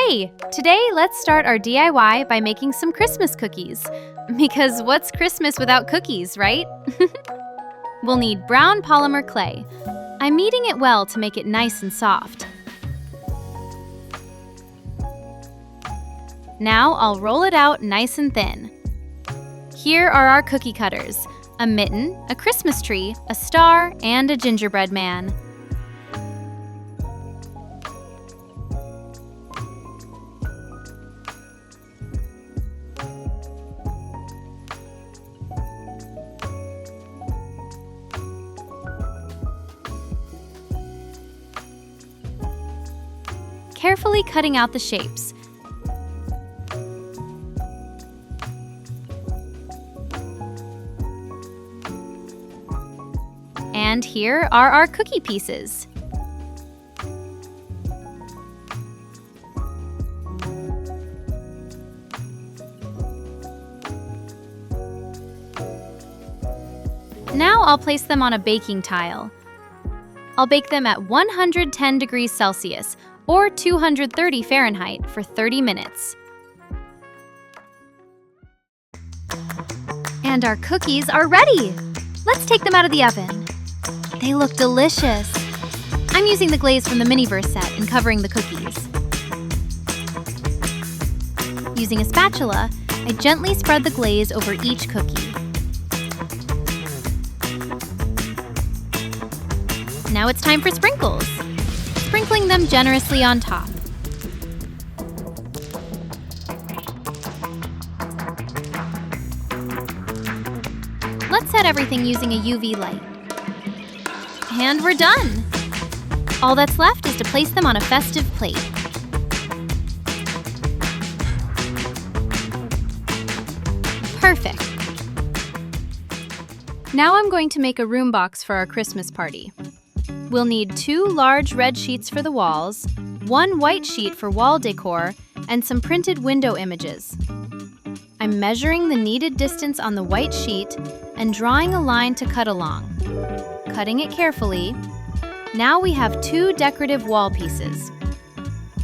Hey! Today, let's start our DIY by making some Christmas cookies. Because what's Christmas without cookies, right? We'll need brown polymer clay. I'm kneading it well to make it nice and soft. Now I'll roll it out nice and thin. Here are our cookie cutters: a mitten, a Christmas tree, a star, and a gingerbread man. Carefully cutting out the shapes. And here are our cookie pieces. Now I'll place them on a baking tile. I'll bake them at 110 degrees Celsius or 230 Fahrenheit for 30 minutes. And our cookies are ready! Let's take them out of the oven. They look delicious. I'm using the glaze from the Miniverse set and covering the cookies. Using a spatula, I gently spread the glaze over each cookie. Now it's time for sprinkles. Sprinkling them generously on top. Let's set everything using a UV light. And we're done! All that's left is to place them on a festive plate. Perfect! Now I'm going to make a room box for our Christmas party. We'll need 2 large red sheets for the walls, 1 white sheet for wall decor, and some printed window images. I'm measuring the needed distance on the white sheet and drawing a line to cut along. Cutting it carefully. Now we have 2 decorative wall pieces.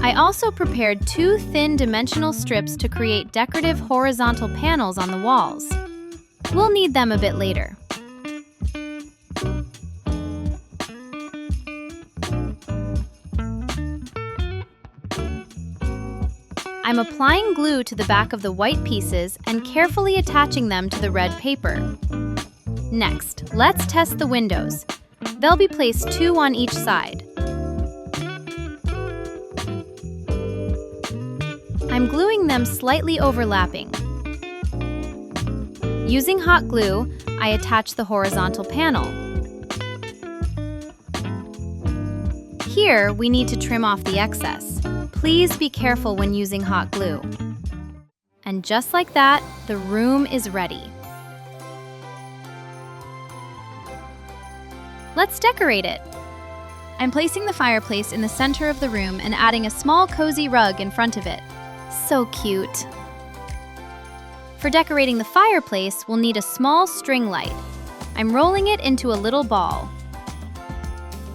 I also prepared 2 thin dimensional strips to create decorative horizontal panels on the walls. We'll need them a bit later. I'm applying glue to the back of the white pieces and carefully attaching them to the red paper. Next, let's test the windows. They'll be placed 2 on each side. I'm gluing them slightly overlapping. Using hot glue, I attach the horizontal panel. Here, we need to trim off the excess. Please be careful when using hot glue. And just like that, the room is ready. Let's decorate it. I'm placing the fireplace in the center of the room and adding a small cozy rug in front of it. So cute. For decorating the fireplace, we'll need a small string light. I'm rolling it into a little ball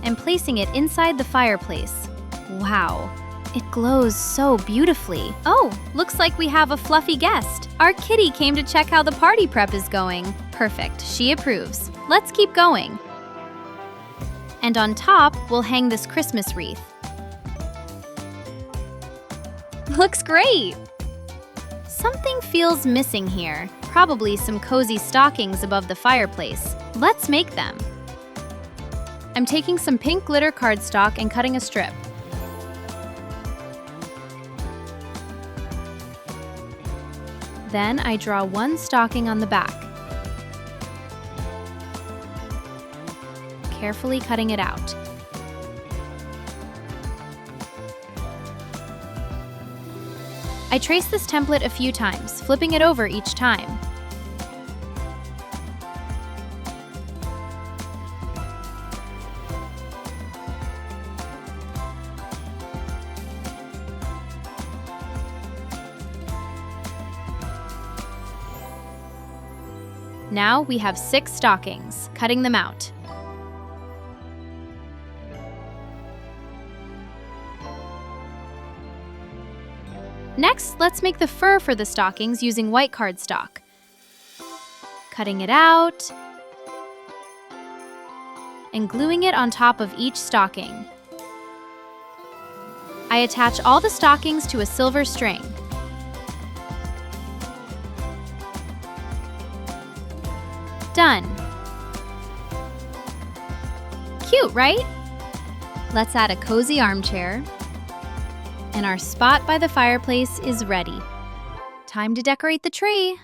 and placing it inside the fireplace. Wow, it glows so beautifully. Oh, looks like we have a fluffy guest. Our kitty came to check how the party prep is going. Perfect, she approves. Let's keep going. And on top, we'll hang this Christmas wreath. Looks great! Something feels missing here. Probably some cozy stockings above the fireplace. Let's make them. I'm taking some pink glitter cardstock and cutting a strip. Then I draw 1 stocking on the back, carefully cutting it out. I trace this template a few times, flipping it over each time. Now we have 6 stockings, cutting them out. Next, let's make the fur for the stockings using white cardstock. Cutting it out and gluing it on top of each stocking. I attach all the stockings to a silver string. Done. Cute, right? Let's add a cozy armchair. And our spot by the fireplace is ready. Time to decorate the tree.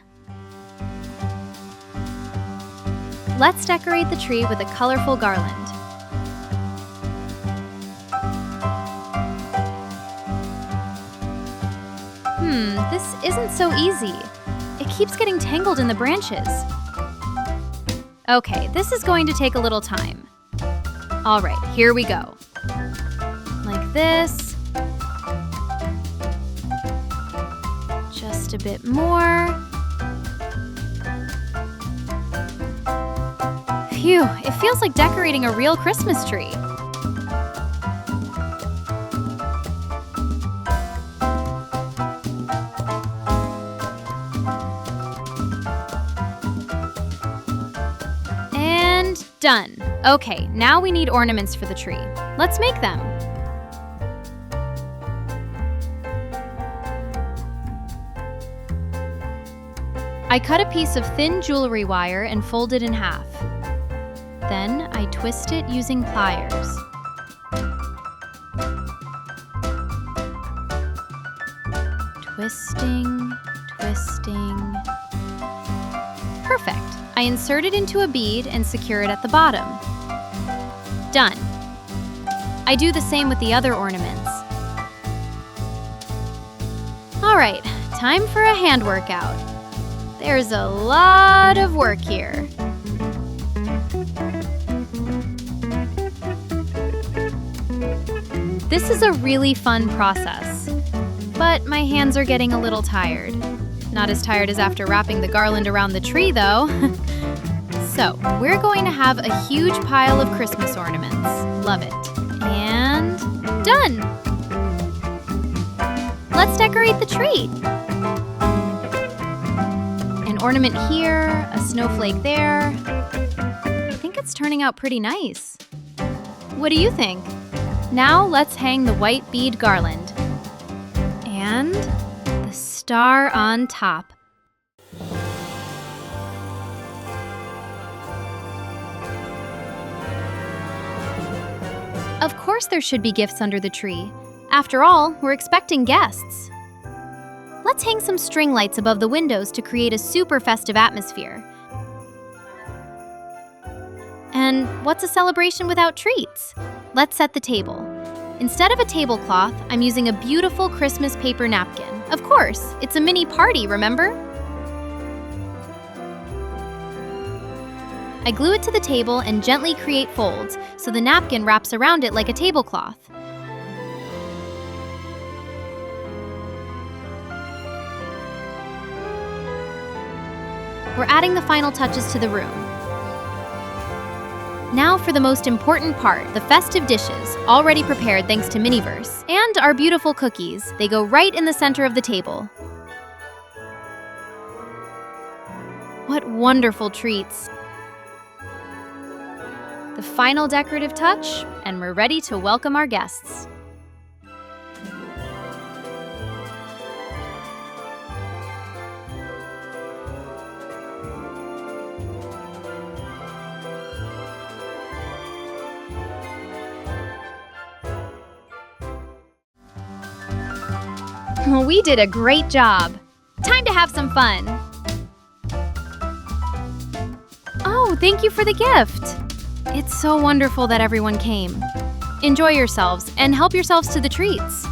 Let's decorate the tree with a colorful garland. This isn't so easy. It keeps getting tangled in the branches. Okay, this is going to take a little time. All right, here we go. Like this. Just a bit more. Phew, it feels like decorating a real Christmas tree. And done. Okay, now we need ornaments for the tree. Let's make them. I cut a piece of thin jewelry wire and fold it in half. Then I twist it using pliers. Twisting, twisting. Perfect. I insert it into a bead and secure it at the bottom. Done. I do the same with the other ornaments. All right, time for a hand workout. There's a lot of work here. This is a really fun process, but my hands are getting a little tired. Not as tired as after wrapping the garland around the tree, though. So, we're going to have a huge pile of Christmas ornaments. Love it. And done! Let's decorate the tree. An ornament here, a snowflake there. I think it's turning out pretty nice. What do you think? Now let's hang the white bead garland. And the star on top. Of course there should be gifts under the tree. After all, we're expecting guests. Let's hang some string lights above the windows to create a super festive atmosphere. And what's a celebration without treats? Let's set the table. Instead of a tablecloth, I'm using a beautiful Christmas paper napkin. Of course, it's a mini party, remember? I glue it to the table and gently create folds so the napkin wraps around it like a tablecloth. We're adding the final touches to the room. Now for the most important part, the festive dishes, already prepared thanks to Miniverse, and our beautiful cookies. They go right in the center of the table. What wonderful treats! The final decorative touch, and we're ready to welcome our guests. We did a great job. Time to have some fun. Oh, thank you for the gift. It's so wonderful that everyone came. Enjoy yourselves and help yourselves to the treats.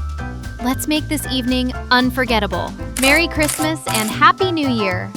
Let's make this evening unforgettable. Merry Christmas and Happy New Year.